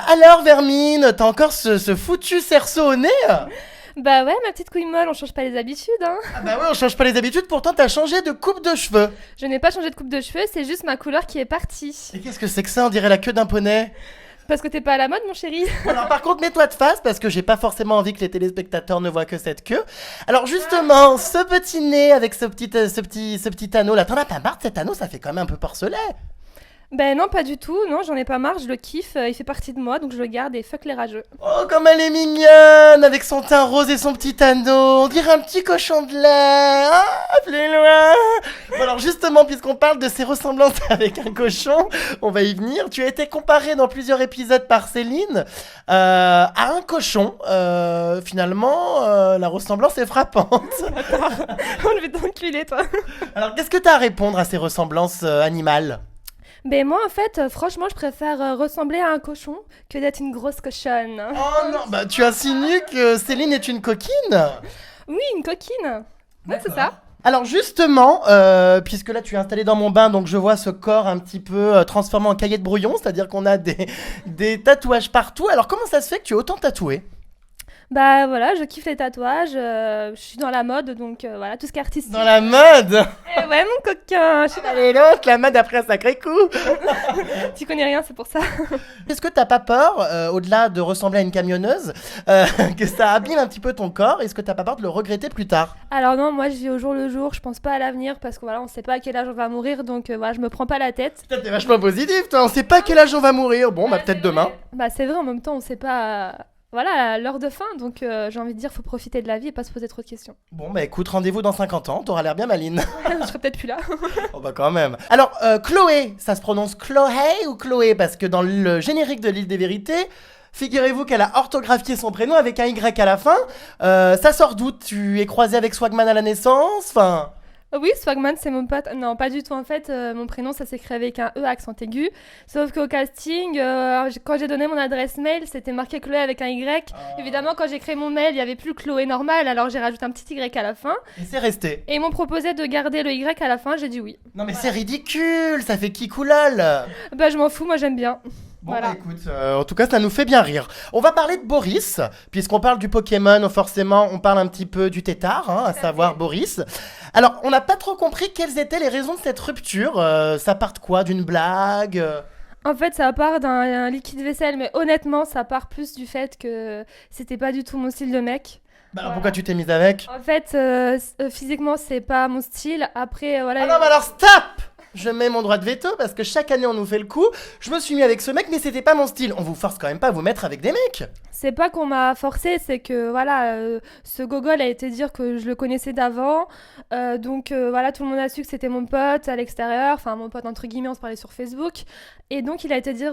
Alors Vermine, t'as encore ce foutu cerceau au nez? Bah ouais, ma petite couille molle, on change pas les habitudes, hein. Ah bah ouais, on change pas les habitudes, pourtant t'as changé de coupe de cheveux. Je n'ai pas changé de coupe de cheveux, c'est juste ma couleur qui est partie. Et qu'est-ce que c'est que ça? On dirait la queue d'un poney. Parce que t'es pas à la mode, mon chéri. Alors par contre, mets-toi de face parce que j'ai pas forcément envie que les téléspectateurs ne voient que cette queue. Alors justement, ce petit nez avec ce petit anneau là, t'en as pas marre de cet anneau? Ça fait quand même un peu porcelet. Ben non, pas du tout, non, j'en ai pas marre, je le kiffe, il fait partie de moi, donc je le garde et fuck les rageux. Oh, comme elle est mignonne, avec son teint rose et son petit anneau. On dirait un petit cochon de lait. Ah, plus loin. Bon, alors justement, puisqu'on parle de ses ressemblances avec un cochon, on va y venir. Tu as été comparé dans plusieurs épisodes par Céline à un cochon. Finalement, la ressemblance est frappante. On vais t'enculer, toi. Alors, qu'est-ce que tu as à répondre à ces ressemblances animales? Ben moi, en fait, franchement, je préfère ressembler à un cochon que d'être une grosse cochonne. Oh non, bah tu insinues que Céline est une coquine? Oui, une coquine. Ouais, c'est ça. Alors justement, puisque là tu es installé dans mon bain, donc je vois ce corps un petit peu transformé en cahier de brouillon, c'est-à-dire qu'on a des tatouages partout. Alors comment ça se fait que tu es autant tatoué? Bah voilà, je kiffe les tatouages, je suis dans la mode, donc voilà, tout ce qui est artistique. Dans la mode? Eh ouais, mon coquin, je suis Allez l'autre, la mode après un sacré coup. Tu connais rien, c'est pour ça. Est-ce que t'as pas peur, au-delà de ressembler à une camionneuse, que ça abîme un petit peu ton corps? Est-ce que t'as pas peur de le regretter plus tard? Alors non, moi je vis au jour le jour, je pense pas à l'avenir parce que voilà, on sait pas à quel âge on va mourir, donc voilà, je me prends pas la tête. Putain, t'es vachement positif, toi. On sait pas à quel âge on va mourir. Bon, bah peut-être c'est demain. vrai. Bah c'est vrai, en même temps, on sait pas... Voilà, l'heure de fin, donc j'ai envie de dire, faut profiter de la vie et pas se poser trop de questions. Bon, bah écoute, rendez-vous dans 50 ans. T'auras l'air bien maline. Je serai peut-être plus là. Oh bah quand même. Alors, Chloé, ça se prononce Chloé ou Chloé? Parce que dans le générique de l'Île des Vérités, figurez-vous qu'elle a orthographié son prénom avec un Y à la fin. Ça sort d'où? Tu es croisé avec Swagman à la naissance? Enfin... Oui, Swagman, c'est mon pote. Non, pas du tout. En fait, mon prénom, ça s'écrit avec un E accent aigu. Sauf qu'au casting, quand j'ai donné mon adresse mail, c'était marqué Chloé avec un Y. Évidemment, quand j'ai créé mon mail, il n'y avait plus Chloé normal, alors j'ai rajouté un petit Y à la fin. Et c'est resté. Et ils m'ont proposé de garder le Y à la fin, j'ai dit oui. Non mais c'est ridicule, ça fait kikoulol. Bah, je m'en fous, moi j'aime bien. Bon Voilà. bah écoute, en tout cas ça nous fait bien rire. On va parler de Boris, puisqu'on parle du Pokémon, forcément on parle un petit peu du tétard, hein, à savoir Boris. Alors on n'a pas trop compris quelles étaient les raisons de cette rupture, ça part de quoi? D'une blague? En fait, ça part d'un liquide vaisselle, mais honnêtement, ça part plus du fait que c'était pas du tout mon style de mec. Bah alors Voilà. pourquoi tu t'es mise avec? En fait, physiquement, c'est pas mon style. Après, voilà. Ah non mais alors stop! Je mets mon droit de veto parce que chaque année on nous fait le coup. Je me suis mis avec ce mec mais c'était pas mon style. On vous force quand même pas à vous mettre avec des mecs. C'est pas qu'on m'a forcé, c'est que voilà, ce gogol a été dire que je le connaissais d'avant. Donc voilà, tout le monde a su que c'était mon pote à l'extérieur. Enfin, mon pote entre guillemets, on se parlait sur Facebook. Et donc il a été dire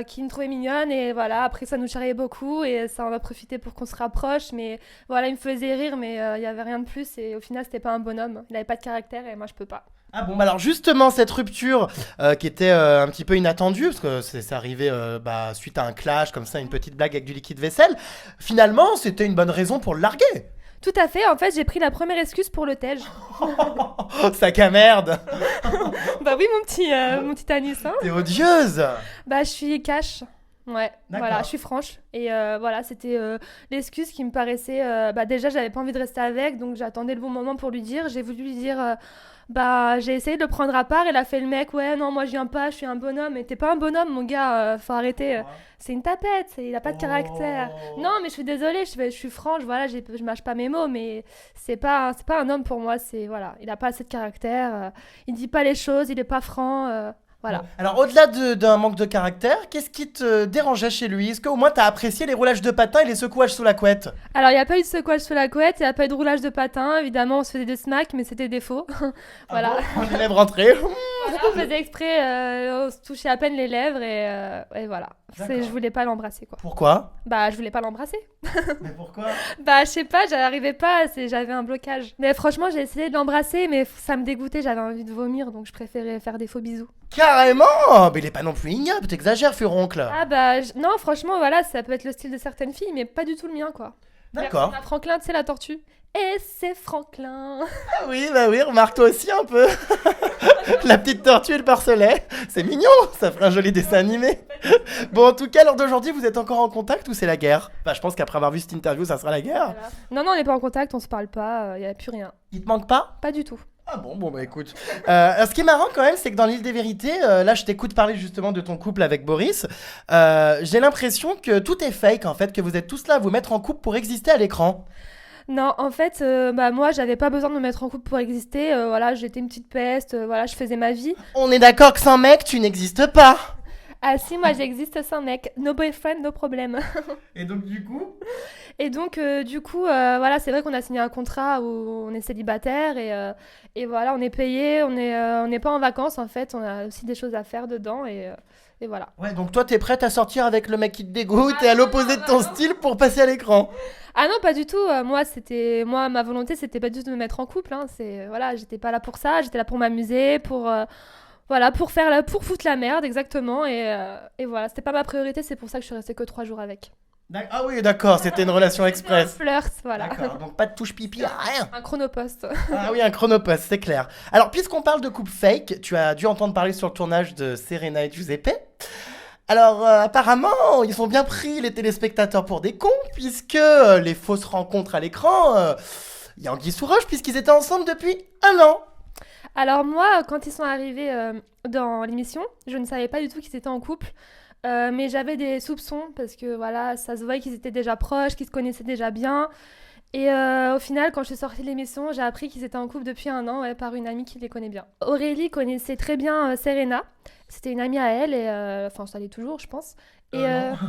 qu'il me trouvait mignonne. Et voilà, après ça nous charriait beaucoup. Et ça en a profité pour qu'on se rapproche. Mais voilà, il me faisait rire, mais il y avait rien de plus. Et au final, c'était pas un bonhomme. Il avait pas de caractère et moi je peux pas. Ah bon bah alors justement cette rupture qui était un petit peu inattendue parce que c'est arrivé suite à un clash comme ça, une petite blague avec du liquide vaisselle, finalement c'était une bonne raison pour le larguer. Tout à fait, en fait j'ai pris la première excuse pour le tège. Sac à merde. Bah oui mon petit Anis, hein. T'es odieuse. Bah je suis cash. Ouais, D'accord. voilà, je suis franche. Et voilà, c'était l'excuse qui me paraissait... déjà, j'avais pas envie de rester avec, donc j'attendais le bon moment pour lui dire. J'ai voulu lui dire... j'ai essayé de le prendre à part, il a fait le mec, ouais, non, moi je viens pas, je suis un bonhomme. Et t'es pas un bonhomme, mon gars, faut arrêter. C'est une tapette, il a pas de caractère. Non, mais je suis désolée, je suis franche, voilà, je mâche pas mes mots, mais c'est pas un homme pour moi, voilà, il a pas assez de caractère, il dit pas les choses, il est pas franc, voilà. Bon, alors au-delà d'un manque de caractère, qu'est-ce qui te dérangeait chez lui? Est-ce qu'au moins t'as apprécié les roulages de patins et les secouages sous la couette? Alors, il n'y a pas eu de secouage sous la couette, il n'y a pas eu de roulage de patin. Évidemment, on se faisait des smacks, mais c'était des faux. Voilà. Ah bon, les lèvres rentrées. Voilà, on faisait exprès, on se touchait à peine les lèvres et voilà. D'accord. Je voulais pas l'embrasser, quoi. Pourquoi? Bah, je voulais pas l'embrasser. Mais pourquoi? Bah, je sais pas, j'arrivais pas, j'avais un blocage. Mais franchement, j'ai essayé de l'embrasser, mais ça me dégoûtait, j'avais envie de vomir, donc je préférais faire des faux bisous. Carrément! Mais il est pas non plus ignoble, t'exagères, furoncle. Ah bah, non, franchement, voilà, ça peut être le style de certaines filles, mais pas du tout le mien, quoi. D'accord. La Franklin, tu sais, la tortue. Et c'est Franklin. Ah oui, bah oui, remarque-toi aussi un peu. La petite tortue et le porcelet. C'est mignon, ça ferait un joli dessin animé. Bon, en tout cas, lors d'aujourd'hui, vous êtes encore en contact ou c'est la guerre? Bah, je pense qu'après avoir vu cette interview, ça sera la guerre. Voilà. Non, non, on n'est pas en contact, on se parle pas, il y a plus rien. Il te manque pas? Pas du tout. Ah bon, bah écoute. Ce qui est marrant quand même, c'est que dans l'île des vérités, là je t'écoute parler justement de ton couple avec Boris, j'ai l'impression que tout est fake en fait, que vous êtes tous là à vous mettre en couple pour exister à l'écran. Non, en fait, bah moi, j'avais pas besoin de me mettre en couple pour exister. Voilà, j'étais une petite peste. Voilà, je faisais ma vie. On est d'accord que sans mec, tu n'existes pas. Ah si, moi, j'existe sans mec. No boyfriend, no problème. Et donc du coup? Et donc, du coup, voilà, c'est vrai qu'on a signé un contrat où on est célibataire et voilà, on est payé, on n'est pas en vacances en fait. On a aussi des choses à faire dedans et voilà. Ouais, donc toi t'es prête à sortir avec le mec qui te dégoûte et à l'opposé de ton style pour passer à l'écran. Ah non, pas du tout. Moi, ma volonté, c'était pas du tout de me mettre en couple. Hein. Voilà, j'étais pas là pour ça. J'étais là pour m'amuser, voilà, pour foutre la merde, exactement. Et voilà, c'était pas ma priorité. C'est pour ça que je suis restée que 3 jours avec. Ah oui, d'accord, c'était une relation Un express. flirt, voilà. D'accord, donc pas de touche pipi, rien. Un chronopost. Ah oui, un chronopost, c'est clair. Alors, puisqu'on parle de couple fake, tu as dû entendre parler sur le tournage de Serena et Giuseppe. Alors, apparemment, ils sont bien pris, les téléspectateurs, pour des cons, puisque les fausses rencontres à l'écran, il y a anguille sous roche, puisqu'ils étaient ensemble depuis 1 an. Alors moi, quand ils sont arrivés dans l'émission, je ne savais pas du tout qu'ils étaient en couple. Mais j'avais des soupçons parce que voilà, ça se voyait qu'ils étaient déjà proches, qu'ils se connaissaient déjà bien. Et au final, quand je suis sortie de l'émission, j'ai appris qu'ils étaient en couple depuis 1 an, ouais, par une amie qui les connaît bien. Aurélie connaissait très bien Serena. C'était une amie à elle, et enfin, ça l'est toujours, je pense. Et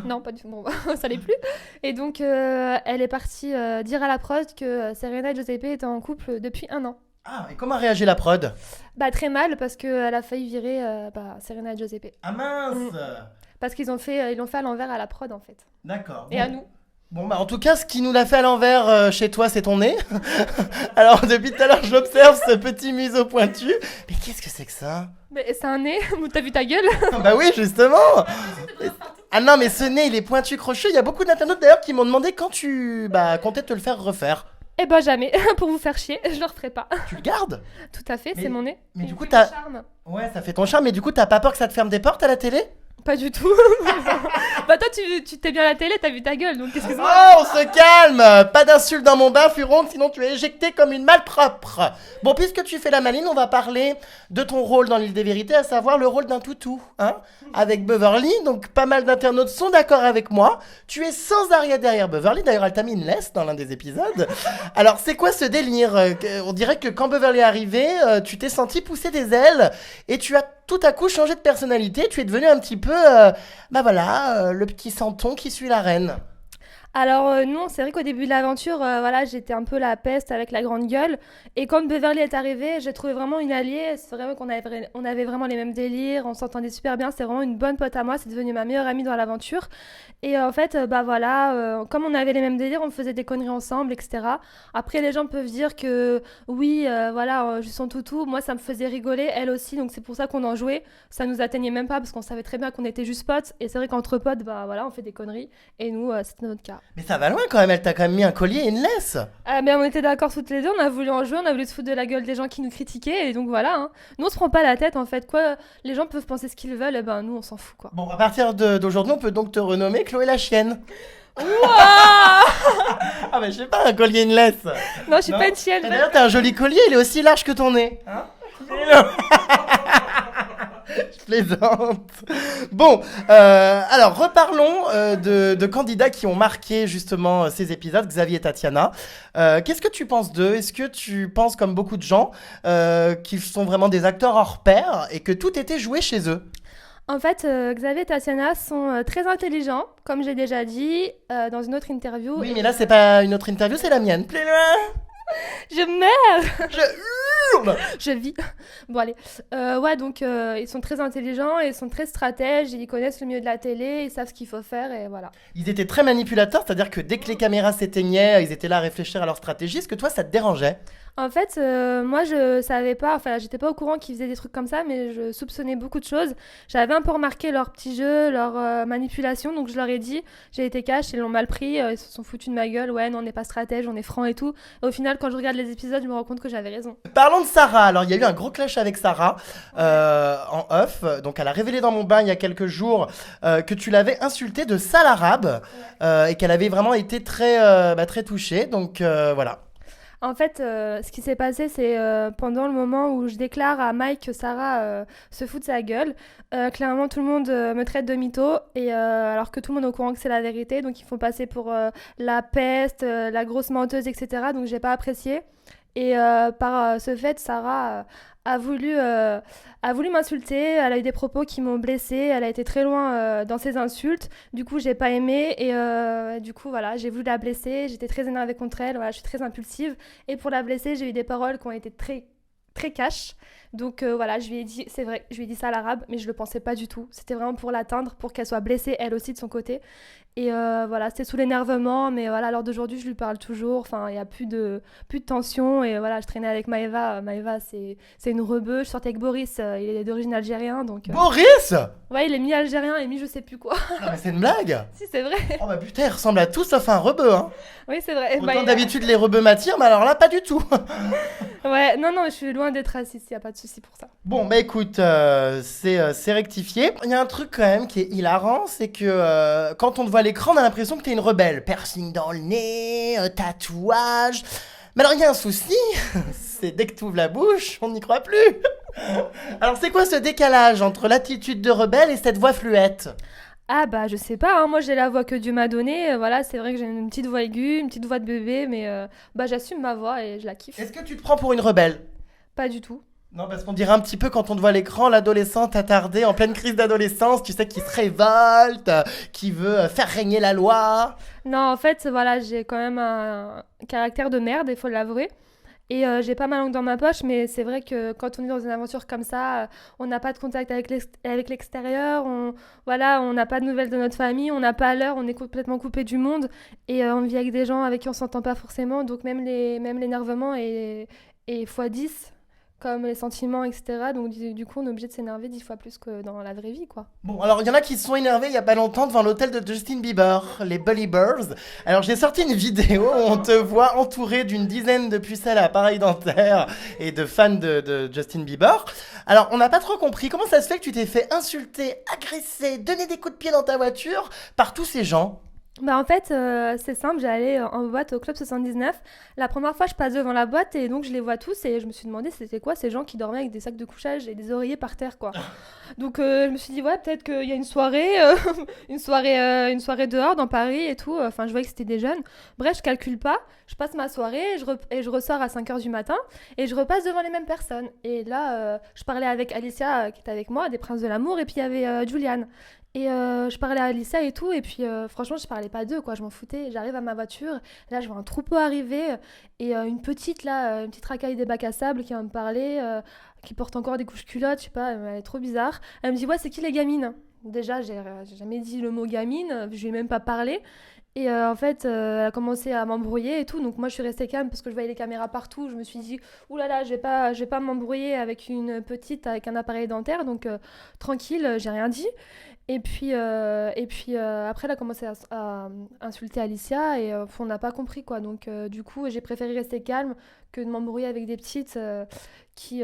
non, pas du tout, bon, ça l'est plus. Et donc, elle est partie dire à la prod que Serena et Giuseppe étaient en couple depuis 1 an. Ah, et comment a réagi la prod? Bah, très mal, parce qu'elle a failli virer Serena et Giuseppe. Ah mince. Parce qu'ils l'ont fait à l'envers à la prod, en fait. D'accord. Et Bon. à nous. Bon, bah en tout cas, ce qui nous l'a fait à l'envers chez toi, c'est ton nez. Alors, depuis tout à l'heure, j'observe ce petit museau pointu. Mais qu'est-ce que c'est que ça? Mais c'est un nez. T'as vu ta gueule? Bah oui, justement. Ah non, mais ce nez, il est pointu crochu. Il y a beaucoup d'internautes d'ailleurs qui m'ont demandé quand tu comptais te le faire refaire. Eh ben jamais, pour vous faire chier, je le referai pas. Tu le gardes? Tout à fait, Mais- c'est mon nez. mais Il du coup, fait t'as- mon charme. Ouais, ça fait ton charme, mais du coup, t'as pas peur que ça te ferme des portes à la télé? Pas du tout. Bah toi, tu t'es bien à la télé, t'as vu ta gueule, donc excuse-moi. Oh, on se calme. Pas d'insultes dans mon bain, Furon, sinon tu es éjecté comme une malpropre. Bon, puisque tu fais la maline, on va parler de ton rôle dans l'île des vérités, à savoir le rôle d'un toutou, hein, avec Beverly. Donc, pas mal d'internautes sont d'accord avec moi. Tu es sans arrière derrière Beverly. D'ailleurs, elle t'a mis une laisse dans l'un des épisodes. Alors, c'est quoi ce délire? On dirait que quand Beverly est arrivée, tu t'es senti pousser des ailes et tu as tout à coup changé de personnalité. Tu es devenu un petit peu, le petit santon qui suit la reine. Alors non, c'est vrai qu'au début de l'aventure, voilà, j'étais un peu la peste avec la grande gueule. Et quand Beverly est arrivée, j'ai trouvé vraiment une alliée. C'est vrai on avait vraiment les mêmes délires, on s'entendait super bien. C'est vraiment une bonne pote à moi. C'est devenu ma meilleure amie dans l'aventure. Et en fait, comme on avait les mêmes délires, on faisait des conneries ensemble, etc. Après, les gens peuvent dire que oui, je suis son toutou. Moi, ça me faisait rigoler, elle aussi. Donc c'est pour ça qu'on en jouait. Ça nous atteignait même pas parce qu'on savait très bien qu'on était juste potes. Et c'est vrai qu'entre potes, on fait des conneries. Et nous, c'était notre cas. Mais ça va loin quand même, elle t'a quand même mis un collier et une laisse. Mais on était d'accord toutes les deux, on a voulu en jouer, on a voulu se foutre de la gueule des gens qui nous critiquaient, et donc voilà. Hein. Nous, on se prend pas la tête en fait. Quoi, les gens peuvent penser ce qu'ils veulent, et ben nous, on s'en fout quoi. Bon, à partir d'aujourd'hui, on peut donc te renommer Chloé la chienne. Ouah Ah bah je sais pas, un collier et une laisse. Non, je suis Non. pas une chienne. Et d'ailleurs, t'as un joli collier, il est aussi large que ton nez. Hein? Je plaisante. Bon, alors reparlons de candidats qui ont marqué justement ces épisodes, Xavier et Tatiana. Qu'est-ce que tu penses d'eux? Est-ce que tu penses, comme beaucoup de gens, qu'ils sont vraiment des acteurs hors pair et que tout était joué chez eux? En fait, Xavier et Tatiana sont très intelligents, comme j'ai déjà dit dans une autre interview. Oui, mais là, c'est pas une autre interview, c'est la mienne. Je meurs. Je hurle. Je vis. Bon, allez. Donc, ils sont très intelligents, et ils sont très stratèges, ils connaissent le milieu de la télé, ils savent ce qu'il faut faire, et voilà. Ils étaient très manipulateurs, c'est-à-dire que dès que les caméras s'éteignaient, ils étaient là à réfléchir à leur stratégie. Est-ce que toi, ça te dérangeait? En fait, moi, je savais pas, enfin, j'étais pas au courant qu'ils faisaient des trucs comme ça, mais je soupçonnais beaucoup de choses. J'avais un peu remarqué leurs petits jeux, leurs manipulations, donc je leur ai dit, j'ai été cash, ils l'ont mal pris, ils se sont foutus de ma gueule, ouais, non, on n'est pas stratège, on est franc et tout. Et au final, quand je regarde les épisodes, je me rends compte que j'avais raison. Parlons de Sarah. Alors, il y a eu un gros clash avec Sarah en off. Donc, elle a révélé dans mon bain il y a quelques jours que tu l'avais insultée de sale arabe et qu'elle avait vraiment été très touchée. Donc, voilà. En fait, ce qui s'est passé, c'est pendant le moment où je déclare à Mike que Sarah se fout de sa gueule. Clairement, tout le monde me traite de mytho, et alors que tout le monde est au courant que c'est la vérité, donc ils font passer pour la peste, la grosse menteuse, etc. Donc j'ai pas apprécié. Et par ce fait, Sarah a voulu, a voulu m'insulter. Elle a eu des propos qui m'ont blessée. Elle a été très loin dans ses insultes. Du coup, j'ai pas aimé. Et du coup, voilà, j'ai voulu la blesser. J'étais très énervée contre elle. Voilà, je suis très impulsive. Et pour la blesser, j'ai eu des paroles qui ont été très, très cash. Donc voilà, je lui ai dit, c'est vrai, je lui ai dit ça à l'arabe, mais je le pensais pas du tout. C'était vraiment pour l'atteindre, pour qu'elle soit blessée elle aussi de son côté. Et voilà, c'était sous l'énervement, mais voilà, à l'heure d'aujourd'hui, je lui parle toujours. Enfin, il y a plus de tension. Et voilà, je traînais avec Maëva. Maëva, c'est une rebeu. Je sortais avec Boris, il est d'origine algérienne, donc. Boris. Ouais, il est mi-algérien et mi je sais plus quoi. Non, mais c'est une blague. Si, c'est vrai. Oh bah putain, ils ressemblent à tous sauf un rebeu, hein. Oui, c'est vrai. Autant d'habitude les rebeux m'attirent, mais alors là, pas du tout. Ouais, non, non, je suis loin d'être raciste, il y a pas de souci pour ça. Bon, bah écoute, c'est rectifié. Il y a un truc quand même qui est hilarant, c'est que quand on te voit à l'écran, on a l'impression que t'es une rebelle. Piercing dans le nez, tatouage. Mais alors il y a un souci, c'est dès que tu ouvres la bouche, on n'y croit plus. Alors c'est quoi ce décalage entre l'attitude de rebelle et cette voix fluette? Ah bah je sais pas, hein, moi j'ai la voix que Dieu m'a donnée, voilà, c'est vrai que j'ai une petite voix aiguë, une petite voix de bébé, mais bah j'assume ma voix et je la kiffe. Est-ce que tu te prends pour une rebelle? Pas du tout. Non, parce qu'on dirait un petit peu quand on te voit à l'écran, l'adolescente attardée en pleine crise d'adolescence, tu sais, qui se révolte, qui veut faire régner la loi. Non, en fait, voilà, j'ai quand même un caractère de merde, il faut l'avouer. Et j'ai pas ma langue dans ma poche, mais c'est vrai que quand on est dans une aventure comme ça, on n'a pas de contact avec l'extérieur, voilà, on n'a pas de nouvelles de notre famille, on n'a pas l'heure, on est complètement coupé du monde, et on vit avec des gens avec qui on s'entend pas forcément, donc même l'énervement est x10, comme les sentiments, etc. Donc du coup, on est obligé de s'énerver 10 fois plus que dans la vraie vie, quoi. Bon, alors il y en a qui se sont énervés il y a pas longtemps devant l'hôtel de Justin Bieber, les Bully Birds. Alors j'ai sorti une vidéo où on te voit entouré d'une dizaine de pucelles à appareil dentaire et de fans de Justin Bieber. Alors on n'a pas trop compris comment ça se fait que tu t'es fait insulter, agresser, donner des coups de pied dans ta voiture par tous ces gens. Bah en fait, c'est simple, j'allais en boîte au Club 79. La première fois, je passe devant la boîte et donc je les vois tous et je me suis demandé c'était quoi ces gens qui dormaient avec des sacs de couchage et des oreillers par terre, quoi. Donc je me suis dit ouais, peut-être qu'il y a une soirée, une soirée dehors dans Paris et tout. Enfin, je voyais que c'était des jeunes. Bref, je calcule pas. Je passe ma soirée et je ressors à 5 heures du matin et je repasse devant les mêmes personnes. Et là, je parlais avec Alicia qui était avec moi, des Princes de l'amour, et puis il y avait Juliane. Et je parlais à Alissa et tout, et puis franchement, je parlais pas d'eux, quoi, je m'en foutais. J'arrive à ma voiture, là, je vois un troupeau arriver, et une petite, là, une petite racaille des bacs à sable qui va me parler, qui porte encore des couches culottes, je sais pas, elle est trop bizarre. Elle me dit, ouais, c'est qui les gamines? Déjà, j'ai jamais dit le mot gamine, je lui ai même pas parlé. Et en fait, elle a commencé à m'embrouiller et tout, donc moi je suis restée calme parce que je voyais les caméras partout. Je me suis dit, ouh là là, je vais pas m'embrouiller avec une petite avec un appareil dentaire, donc tranquille, j'ai rien dit. Après, elle a commencé à insulter Alicia et on n'a pas compris, quoi. Donc, du coup, j'ai préféré rester calme que de m'embrouiller avec des petites qui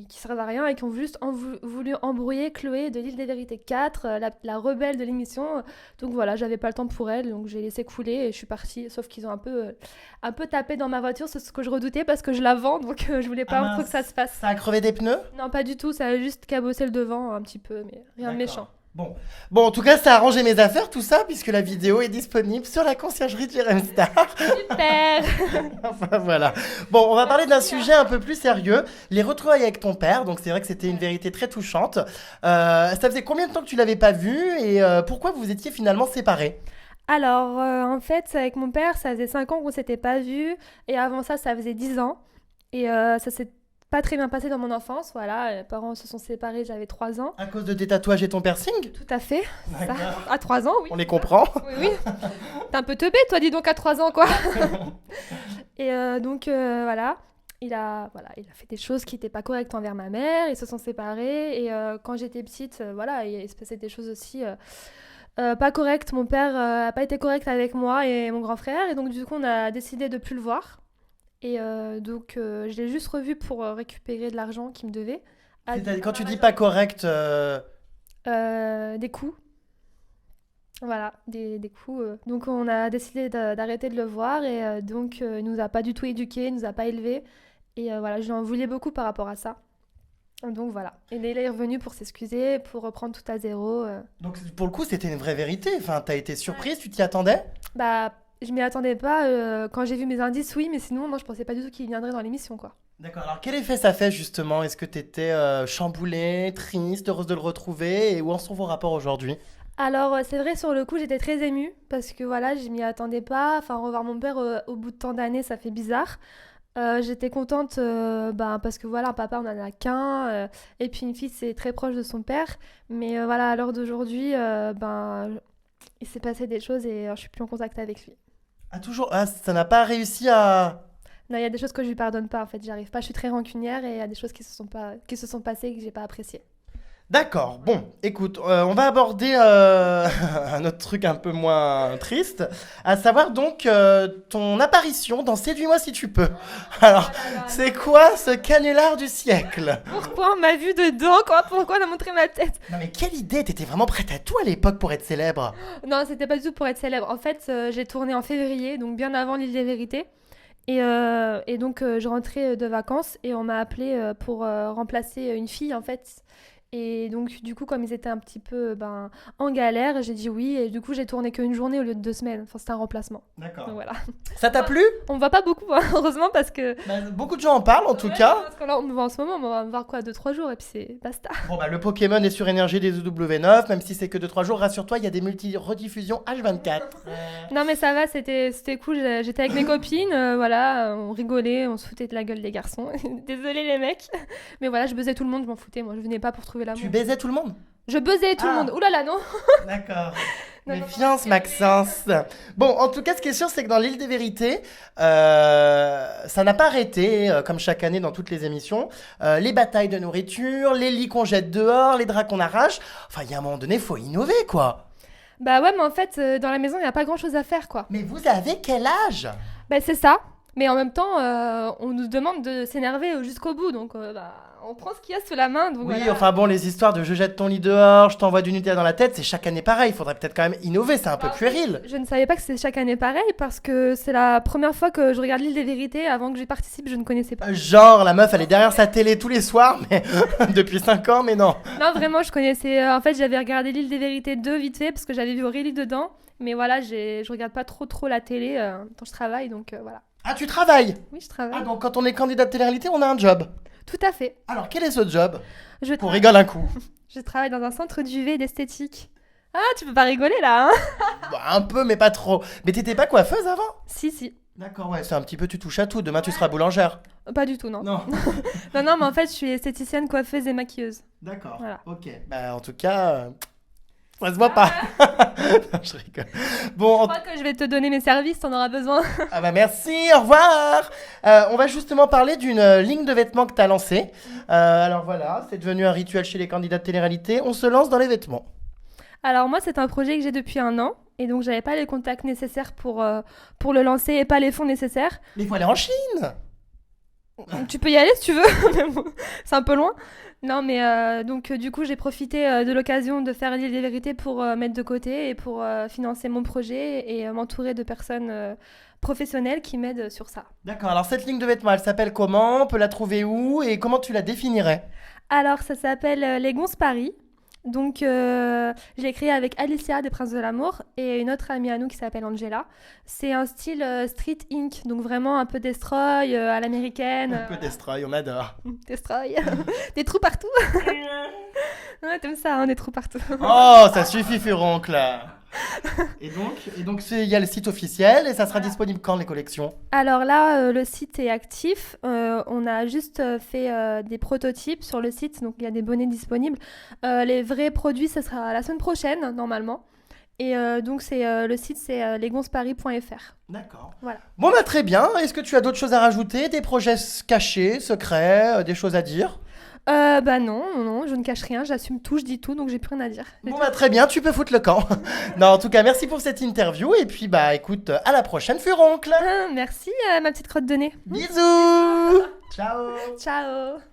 servent à rien et qui ont juste voulu embrouiller Chloé de l'île des Vérités 4, la rebelle de l'émission. Donc voilà, j'avais pas le temps pour elle, donc j'ai laissé couler et je suis partie. Sauf qu'ils ont un peu tapé dans ma voiture, c'est ce que je redoutais parce que je la vends, donc je voulais pas trop que ça se passe. Ça a crevé des pneus? Non, pas du tout, ça a juste cabossé le devant un petit peu, mais rien de méchant. Bon, en tout cas, ça a arrangé mes affaires, tout ça, puisque la vidéo est disponible sur la conciergerie de Jérém Star. Super. Enfin, voilà. Bon, on va parler d'un sujet un peu plus sérieux, les retrouvailles avec ton père. Donc, c'est vrai que c'était une vérité très touchante. Ça faisait combien de temps que tu l'avais pas vu et pourquoi vous étiez finalement séparés? Alors, en fait, avec mon père, ça faisait 5 ans qu'on s'était pas vus, et avant ça, ça faisait 10 ans. Et ça s'est pas très bien passé dans mon enfance, voilà. Les parents se sont séparés, j'avais 3 ans. À cause de tes tatouages et ton piercing? Tout à fait, ça. D'accord. À 3 ans, oui. On les comprend. Oui, oui. T'es un peu teubé, toi, dis donc, à 3 ans, quoi. Et donc, voilà. Il a fait des choses qui n'étaient pas correctes envers ma mère. Ils se sont séparés. Et quand j'étais petite, voilà, il se passait des choses aussi pas correctes. Mon père n'a pas été correct avec moi et mon grand frère. Et donc, du coup, on a décidé de plus le voir. Et donc, je l'ai juste revu pour récupérer de l'argent qu'il me devait. C'est-à-dire, quand tu dis pas correct, Des coups. Voilà, des coups. Donc, on a décidé d'arrêter de le voir. Et donc, il nous a pas du tout éduqués, il nous a pas élevés. Et voilà, je lui en voulais beaucoup par rapport à ça. Donc, voilà. Et il est revenu pour s'excuser, pour reprendre tout à zéro. donc pour le coup, c'était une vraie vérité. Enfin, t'as été surprise, tu t'y attendais? Bah, je m'y attendais pas. Quand j'ai vu mes indices, oui, mais sinon, non, je pensais pas du tout qu'il viendrait dans l'émission, quoi. D'accord. Alors, quel effet ça fait justement? Est-ce que t'étais chamboulée, triste, heureuse de le retrouver? Et où en sont vos rapports aujourd'hui? Alors, c'est vrai, sur le coup, j'étais très émue parce que voilà, je m'y attendais pas. Enfin, revoir mon père au bout de tant d'années, ça fait bizarre. J'étais contente parce que voilà, un papa, on en a qu'un. Et puis une fille, c'est très proche de son père. Mais voilà, à l'heure d'aujourd'hui, il s'est passé des choses et je suis plus en contact avec lui. Ah, toujours. Ah, ça n'a pas réussi à. Non, il y a des choses que je lui pardonne pas, en fait, j'y arrive pas. Je suis très rancunière et il y a des choses qui se sont passées et que j'ai pas appréciées. D'accord, bon, écoute, on va aborder un autre truc un peu moins triste, à savoir donc ton apparition dans Séduis-moi si tu peux. Alors, c'est quoi ce canular du siècle? Pourquoi on m'a vu dedans? Pourquoi on a montré ma tête? Non mais quelle idée, t'étais vraiment prête à tout à l'époque pour être célèbre. Non, c'était pas du tout pour être célèbre. En fait, j'ai tourné en février, donc bien avant l'île des vérités. Et donc, je rentrais de vacances et on m'a appelé pour remplacer une fille, en fait. Et donc, du coup, comme ils étaient un petit peu en galère, j'ai dit oui. Et du coup, j'ai tourné qu'une journée au lieu de 2 semaines. Enfin, c'était un remplacement. Donc D'accord. voilà. Ça t'a plu? On me voit pas beaucoup, hein, heureusement, parce que... Bah, beaucoup de gens en parlent en tout Ouais, cas. parce que là, on me voit en ce moment, on va me voir quoi, 2-3 jours, et puis c'est basta. Bon bah le Pokémon est sur Énergie des W9, même si c'est que de 3 jours, rassure-toi, il y a des multi-rediffusions H24. Non, mais ça va, c'était cool. J'étais avec mes copines, voilà, on rigolait, on se foutait de la gueule des garçons. Désolée les mecs. Mais voilà, je baisais tout le monde, je m'en foutais, moi, je venais pas pour trouver l'amour. Tu baisais tout le monde? Je baisais tout le monde. Ouh là là, non. D'accord. Non, non, Méfiance, Maxence. Bon, en tout cas, ce qui est sûr, c'est que dans l'île des vérités, ça n'a pas arrêté, comme chaque année dans toutes les émissions. Les batailles de nourriture, les lits qu'on jette dehors, les draps qu'on arrache. Enfin, il y a un moment donné, faut innover, quoi. Bah ouais, mais en fait, dans la maison, il n'y a pas grand-chose à faire, quoi. Mais vous avez quel âge? Bah c'est ça. Mais en même temps, on nous demande de s'énerver jusqu'au bout, donc on prend ce qu'il y a sous la main. Donc Oui, voilà. enfin bon, les histoires de je jette ton lit dehors, je t'envoie du Nutella dans la tête, c'est chaque année pareil. Il faudrait peut-être quand même innover, c'est un peu Bah, puéril. je ne savais pas que c'était chaque année pareil, parce que c'est la première fois que je regarde l'île des vérités. Avant que j'y participe, je ne connaissais pas. Genre, la meuf, elle est derrière sa télé tous les soirs, mais depuis 5 ans, mais non. Non, vraiment, je connaissais. En fait, j'avais regardé l'île des vérités 2 vite fait, parce que j'avais vu Aurélie dedans. Mais voilà, je regarde pas trop la télé quand je travaille, donc voilà. Ah, tu travailles? Oui, je Ah, travaille. donc quand on est candidat de télé-réalité, on a un job. Tout à fait. Alors, quel est ce job? Je, Qu'on tra- rigole un coup. je travaille dans un centre d'UV et d'esthétique. Ah, tu peux pas rigoler là, hein? Bah, un peu, mais pas trop. Mais t'étais pas coiffeuse avant? Si, si. D'accord, ouais, c'est un petit peu tu touches à tout. Demain, tu seras boulangère. Pas du tout, non. Non. Non, mais en fait, je suis esthéticienne, coiffeuse et maquilleuse. D'accord. Voilà. Ok. Bah, en tout cas, ça se voit pas. Non, je rigole. Bon, Je crois que je vais te donner mes services, t'en auras besoin. ah bah merci, au revoir. On va justement parler d'une ligne de vêtements que tu as lancée. Alors voilà, c'est devenu un rituel chez les candidats de télé-réalité. On se lance dans les vêtements. Alors moi, c'est un projet que j'ai depuis 1 an. Et donc, j'avais pas les contacts nécessaires pour le lancer et pas les fonds nécessaires. Mais il faut aller en Chine. Donc, tu peux y aller si tu veux, mais bon, c'est un peu loin. Non, mais donc du coup, j'ai profité de l'occasion de faire l'île des vérités pour mettre de côté et pour financer mon projet et m'entourer de personnes professionnelles qui m'aident sur ça. D'accord, alors cette ligne de vêtements, elle s'appelle comment? On peut la trouver où? Et comment tu la définirais? Alors, ça s'appelle Les Gonzes Paris. Donc, je l'ai créé avec Alicia des Princes de l'Amour et une autre amie à nous qui s'appelle Angela. C'est un style street ink, donc vraiment un peu destroy à l'américaine. Un peu destroy, on adore. Destroy. Des trous partout. Ouais, t'aimes ça, hein, des trous partout. Oh, ça suffit, Furoncle. Et donc il y a le site officiel et ça sera disponible quand les collections? Alors là, le site est actif. On a juste fait des prototypes sur le site, donc il y a des bonnets disponibles. Les vrais produits, ça sera la semaine prochaine, normalement. Et donc, le site, c'est lesgonceparis.fr. D'accord. Voilà. Bon, bah très bien. Est-ce que tu as d'autres choses à rajouter? Des projets cachés, secrets, des choses à dire? Bah non, je ne cache rien, j'assume tout, je dis tout, donc j'ai plus rien à dire. Bon, bah très bien, tu peux foutre le camp. Non, en tout cas, merci pour cette interview. Et puis, bah écoute, à la prochaine, furoncle. Merci, ma petite crotte de nez. Bisous. Ciao. Ciao.